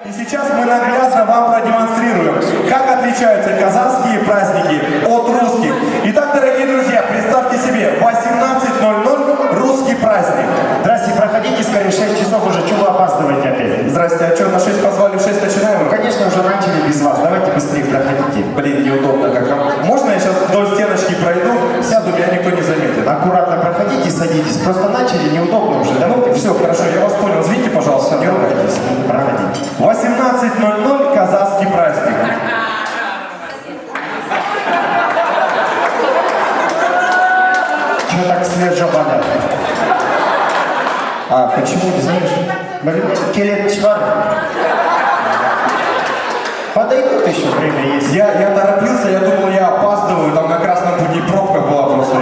И сейчас мы наглядно вам продемонстрируем, как отличаются казахские праздники от русских. Итак, дорогие друзья, представьте себе, 18:00 русский праздник. Здрасте, проходите скорее, 6 часов уже, чего вы опаздываете опять? Здрасте, а что, на 6 позвали, в 6 начинаем? Ну, конечно, уже начали без вас, давайте быстрее проходите. Блин, неудобно как. Можно я сейчас вдоль стеночки пройду, сяду, меня никто не заметит? Аккуратно проходите, садитесь, просто начали, неудобно уже, давайте. Ну, все, хорошо, я вас понял. Извините, пожалуйста, не ругайтесь. Проходите. 18:00 казахский праздник. Чего так свежо понятно? А, почему, не знаешь? Келет чвар. Подойдут еще, время есть. Я торопился, я думал, я опаздываю, там на красном пути пробка была просто,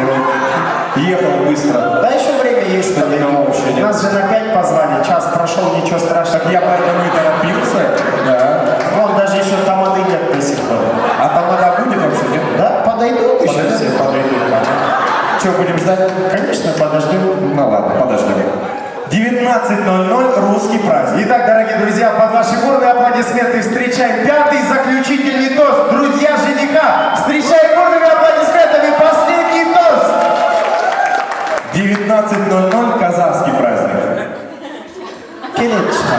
я ехал быстро. Да еще время есть, подойдем вообще. Нас же на 5 позвали, час прошел, ничего страшного. Так я поэтому и торопился. Да. Вон даже еще тамады нет до сих пор. А тамада будет вообще, нет? Да, подойдут еще Подойдут? все, подойдут. Что, будем ждать? Конечно, подождем. Ну ладно, подождем. 19:00 русский праздник. Итак, дорогие друзья, под ваши бурные аплодисменты встречаем пятый заключительный тост. Друзья жениха, встречаем бурными аплодисментами последний тост. 19:00 казахский праздник. Келечка.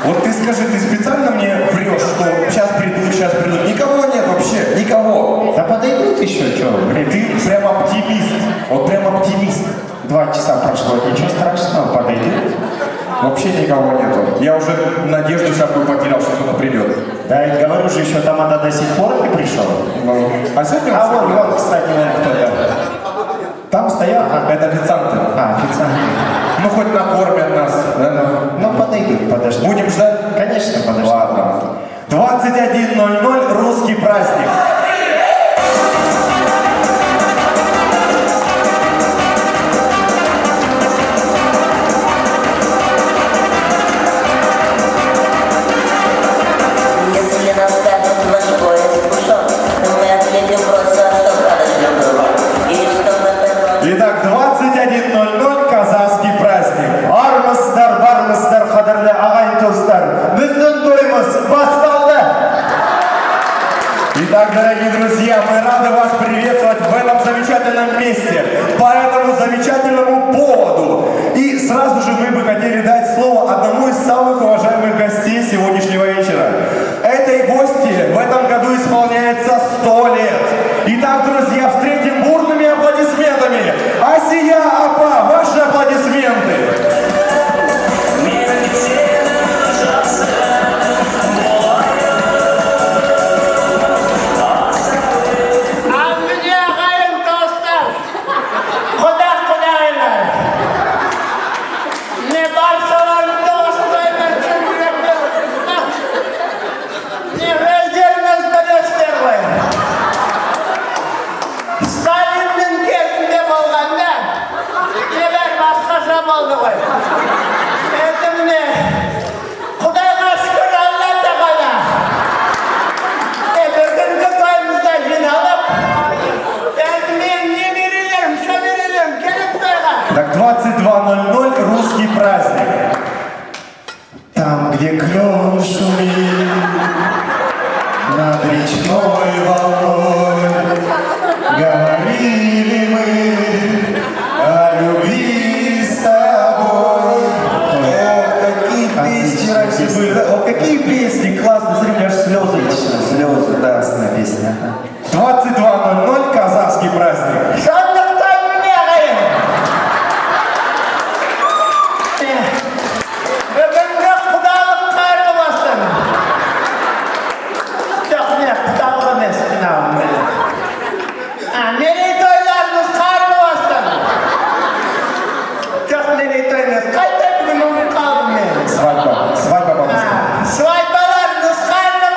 Вот ты скажи, ты специально мне врешь, что сейчас придут. Никого нет вообще, никого. Да подойдут еще, что? Ты прям оптимист. Вот прям оптимист. 2 часа прошло, ничего страшного, подойдут. Вообще никого нету. Я уже надежду всякую потерял, что кто-то придет. Да, я говорю же, еще тамада до сих пор не пришел. Ну, а сегодня А вон, кстати, вон кто-то. Там стоял? это официанты. Официант. Ну, хоть накормят нас. Да? Ну, подойдут, подожди. Будем ждать? Конечно, подожди. Ладно. 21:00 русский праздник. Если нам скажут, ваш поезд ушел, то мы ответим просто, что радостно было. И что на первом... Итак, 21:00 казахский праздник. Армысыздар, бармысыздар, қадірлі ағайын туыстар. Біздің тойымыз басталды. Итак, дорогие друзья, мы рады вас приветствовать в этом замечательном месте, по этому замечательному поводу. И сразу же мы бы хотели дать слово одному из самых уважаемых гостей сегодняшнего вечера. Этой гости в этом году исполняется 100 лет. Итак, друзья, встретим бурными аплодисментами Асия Апа, ваши аплодисменты. Так, 22:00 русский праздник. Там, где клен шумит над речной волной, говорили мы о любви с тобой. Какие песни раньше были, да? О, какие песни, классно, смотри, аж слезы. Слезы, да, красная песня. 22:00 казахский праздник. Свадьба бабушка. Свадьбаларыңыз қайырлы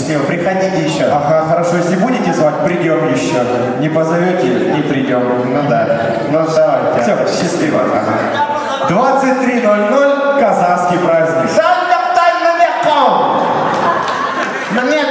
счастливо. Приходите еще. Ага, хорошо, если будете звать, придем еще. Не позовете, не придем. Ну да. Ну давайте. Все, счастливо. Ага. 23:00, казахский праздник. Мне